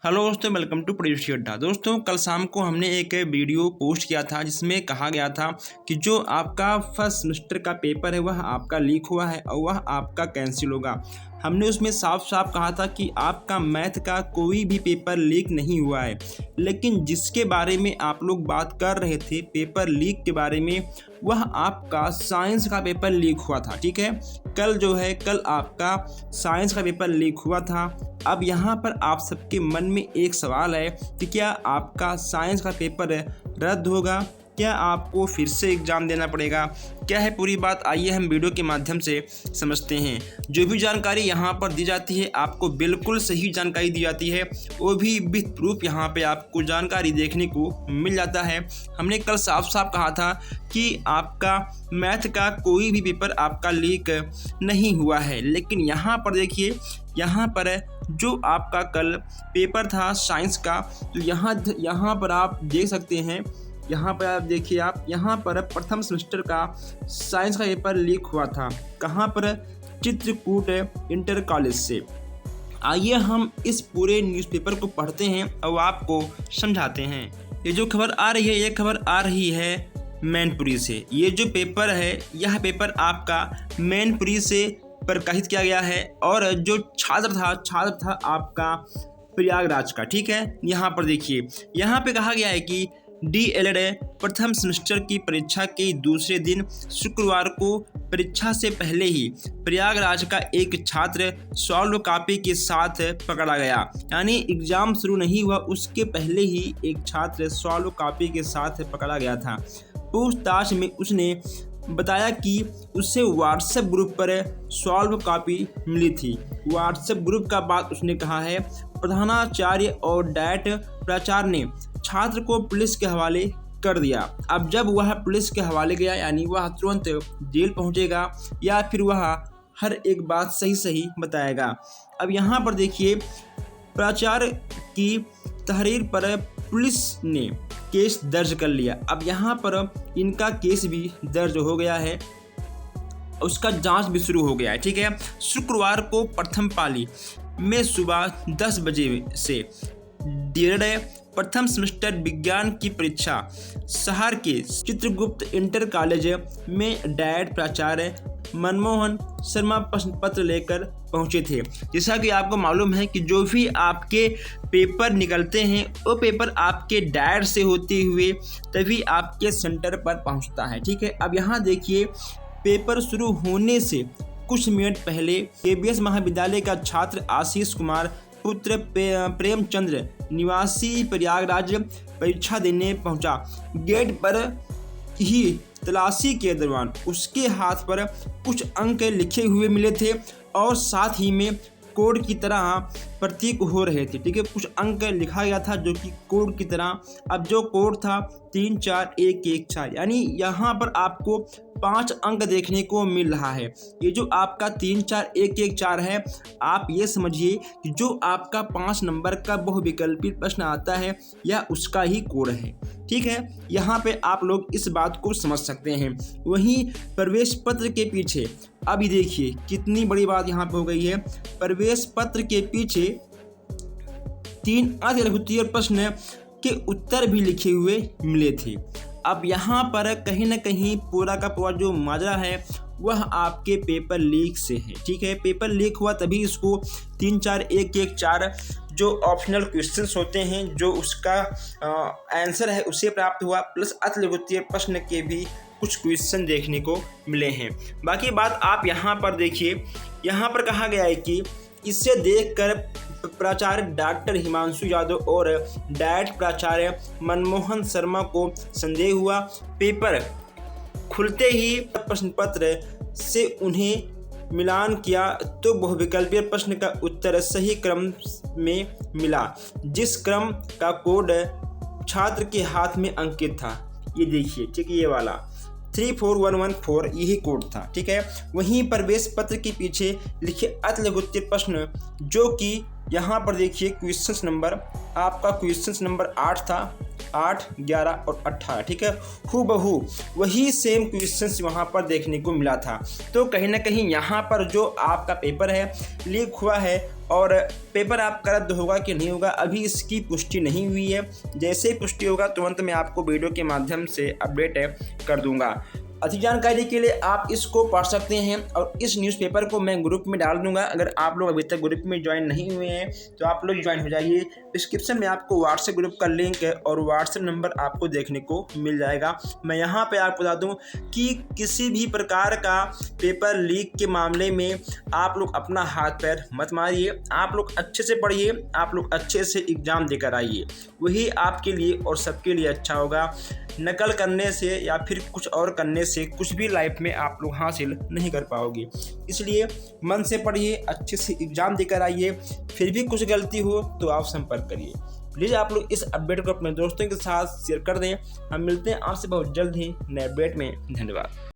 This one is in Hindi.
हेलो दोस्तों, वेलकम टू प्रोड्यूस अड्डा। दोस्तों, कल शाम को हमने एक वीडियो पोस्ट किया था जिसमें कहा गया था कि जो आपका फर्स्ट सेमेस्टर का पेपर है वह आपका लीक हुआ है और वह आपका कैंसिल होगा। हमने उसमें साफ साफ कहा था कि आपका मैथ का कोई भी पेपर लीक नहीं हुआ है, लेकिन जिसके बारे में आप लोग बात कर रहे थे पेपर लीक के बारे में, वह आपका साइंस का पेपर लीक हुआ था। ठीक है, कल आपका साइंस का पेपर लीक हुआ था। अब यहाँ पर आप सबके मन में एक सवाल है कि क्या आपका साइंस का पेपर रद्द होगा, क्या आपको फिर से एग्ज़ाम देना पड़ेगा, क्या है पूरी बात, आइए हम वीडियो के माध्यम से समझते हैं। जो भी जानकारी यहाँ पर दी जाती है आपको बिल्कुल सही जानकारी दी जाती है, वो भी विथ प्रूफ यहाँ पे आपको जानकारी देखने को मिल जाता है। हमने कल साफ साफ कहा था कि आपका मैथ का कोई भी पेपर आपका लीक नहीं हुआ है, लेकिन यहाँ पर देखिए, यहाँ पर जो आपका कल पेपर था साइंस का, तो यहाँ पर आप देख सकते हैं, यहाँ पर आप देखिए, आप यहाँ पर प्रथम सेमेस्टर का साइंस का पेपर लीक हुआ था। कहाँ पर? चित्रकूट इंटर कॉलेज से। आइए हम इस पूरे न्यूज़पेपर को पढ़ते हैं और आपको समझाते हैं। ये जो खबर आ रही है, ये खबर आ रही है मैनपुरी से। ये जो पेपर है, यह पेपर आपका मैनपुरी से प्रकाशित किया गया है और जो छात्र था आपका प्रयागराज का। ठीक है, यहाँ पर देखिए, यहाँ पे कहा गया है कि DLED प्रथम सेमेस्टर की परीक्षा के दूसरे दिन शुक्रवार को परीक्षा से पहले ही प्रयागराज का एक छात्र सॉल्व कॉपी के साथ पकड़ा गया। यानी एग्जाम शुरू नहीं हुआ उसके पहले ही एक छात्र सॉल्व कॉपी के साथ पकड़ा गया था। पूछताछ में उसने बताया कि उसे व्हाट्सएप ग्रुप पर सॉल्व कॉपी मिली थी। व्हाट्सएप ग्रुप का बात उसने कहा है। प्रधानाचार्य और डायट प्राचार्य ने छात्र को पुलिस के हवाले कर दिया। अब जब वह पुलिस के हवाले गया, यानी वह तुरंत जेल पहुंचेगा या फिर वह हर एक बात सही बताएगा। अब यहाँ पर देखिए, प्राचार्य की तहरीर पर पुलिस ने केस दर्ज कर लिया। अब यहाँ पर इनका केस भी दर्ज हो गया है, उसका जांच भी शुरू हो गया है। ठीक है, शुक्रवार को प्रथम पाली में सुबह 10 बजे से DLED प्रथम सेमेस्टर विज्ञान की परीक्षा शहर के चित्रगुप्त इंटर कॉलेज में डायट प्राचार्य मनमोहन शर्मा प्रश्न पत्र लेकर पहुंचे थे। जैसा कि आपको मालूम है कि जो भी आपके पेपर निकलते हैं वो पेपर आपके डायट से होते हुए तभी आपके सेंटर पर पहुंचता है। ठीक है, अब यहाँ देखिए, पेपर शुरू होने से कुछ मिनट पहले KBS महाविद्यालय का छात्र आशीष कुमार पुत्र प्रेमचंद्र निवासी प्रयागराज परीक्षा देने पहुंचा। गेट पर ही तलाशी के दौरान उसके हाथ पर कुछ अंक लिखे हुए मिले थे और साथ ही में कोड की तरह प्रतीक हो रहे थे। ठीक है, कुछ अंक लिखा गया था जो कि कोड की तरह। अब जो कोड था 3 4 1 1 4, यानी यहाँ पर आपको 5 अंक देखने को मिल रहा है। ये जो आपका 3 4 1 1 4 है, आप ये समझिए कि जो आपका 5 नंबर का बहुविकल्पी प्रश्न आता है यह उसका ही कोड है। ठीक है, यहाँ पे आप लोग इस बात को समझ सकते हैं। वहीं प्रवेश पत्र के पीछे, अभी देखिए कितनी बड़ी बात यहाँ पे हो गई है। प्रवेश पत्र के पीछे 3 अतिलघुत्तरीय प्रश्न के उत्तर भी लिखे हुए मिले थे। अब यहाँ पर कहीं ना कहीं पूरा का पूरा जो माजरा है वह आपके पेपर लीक से है। ठीक है, पेपर लीक हुआ तभी इसको 3 4 1 1 4 जो ऑप्शनल क्वेश्चंस होते हैं, जो उसका आंसर है उसे प्राप्त हुआ, प्लस अतिलघुत्तरीय प्रश्न के भी कुछ क्वेश्चन देखने को मिले हैं। बाकी बात आप यहाँ पर देखिए, यहाँ पर कहा गया है कि इसे देखकर प्राचार्य डॉक्टर हिमांशु यादव और डायट प्राचार्य मनमोहन शर्मा को संदेह हुआ। पेपर खुलते ही प्रश्न पत्र से उन्हें मिलान किया तो बहुविकल्पीय प्रश्न का उत्तर सही क्रम में मिला, जिस क्रम का कोड छात्र के हाथ में अंकित था। ये देखिए, ठीक है, ये वाला 34114 यही कोड था। ठीक है, वहीं प्रवेश पत्र के पीछे लिखे अतिलघुत्तरीय प्रश्न, जो कि यहाँ पर देखिए क्वेश्चन नंबर आपका क्वेश्चन नंबर 8 था, 8, 11 और 18, ठीक है, हूबहू वही सेम क्वेश्चंस वहाँ पर देखने को मिला था। तो कहीं ना कहीं यहाँ पर जो आपका पेपर है लीक हुआ है और पेपर आपका रद्द होगा कि नहीं होगा अभी इसकी पुष्टि नहीं हुई है। जैसे ही पुष्टि होगा तुरंत मैं आपको वीडियो के माध्यम से अपडेट कर दूंगा। अधिक जानकारी के लिए आप इसको पढ़ सकते हैं और इस न्यूज़पेपर को मैं ग्रुप में डाल दूंगा। अगर आप लोग अभी तक ग्रुप में ज्वाइन नहीं हुए हैं तो आप लोग ज्वाइन हो जाइए। डिस्क्रिप्शन में आपको व्हाट्सएप ग्रुप का लिंक है और व्हाट्सएप नंबर आपको देखने को मिल जाएगा। मैं यहाँ पे आपको बता दूँ कि किसी भी प्रकार का पेपर लीक के मामले में आप लोग अपना हाथ पैर मत मारिए। आप लोग अच्छे से पढ़िए, आप लोग अच्छे से एग्ज़ाम देकर आइए, वही आपके लिए और सबके लिए अच्छा होगा। नकल करने से या फिर कुछ और करने से कुछ भी लाइफ में आप लोग हासिल नहीं कर पाओगे। इसलिए मन से पढ़िए, अच्छे से एग्ज़ाम देकर आइए। फिर भी कुछ गलती हो तो आप संपर्क करिए। प्लीज़ आप लोग इस अपडेट को अपने दोस्तों के साथ शेयर कर दें। हम मिलते हैं आपसे बहुत जल्द ही नए अपडेट में। धन्यवाद।